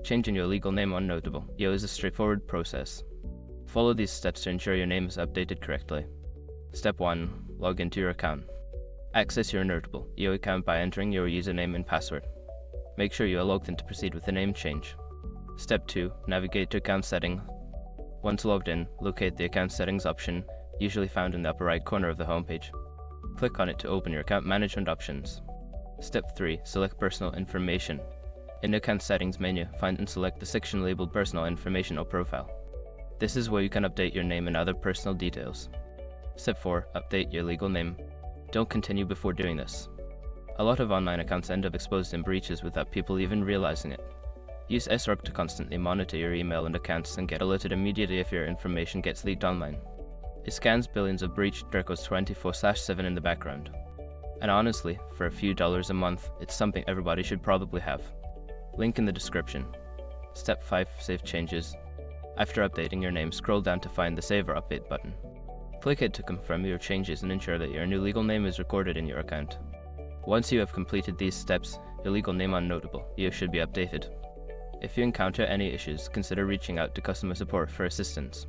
Changing your legal name on Notable EO is a straightforward process. Follow these steps to ensure your name is updated correctly. Step 1. Log into your account. Access your Notable EO account by entering your username and password. Make sure you are logged in to proceed with the name change. Step 2. Navigate to account settings. Once logged in, locate the account settings option, usually found in the upper right corner of the homepage. Click on it to open your account management options. Step 3. Select personal information. In the account settings menu, find and select the section labeled personal information or profile. This is where you can update your name and other personal details. Step 4. Update your legal name. Don't continue before doing this. A lot of online accounts end up exposed in breaches without people even realizing it. Use SRUG to constantly monitor your email and accounts and get alerted immediately if your information gets leaked online. It scans billions of breached records 24/7 in the background. And honestly, for a few dollars a month, it's something everybody should probably have. Link in the description. Step 5. Save changes. After updating your name, scroll down to find the Save or Update button. Click it to confirm your changes and ensure that your new legal name is recorded in your account. Once you have completed these steps, your legal name on Notable EO should be updated. If you encounter any issues, consider reaching out to customer support for assistance.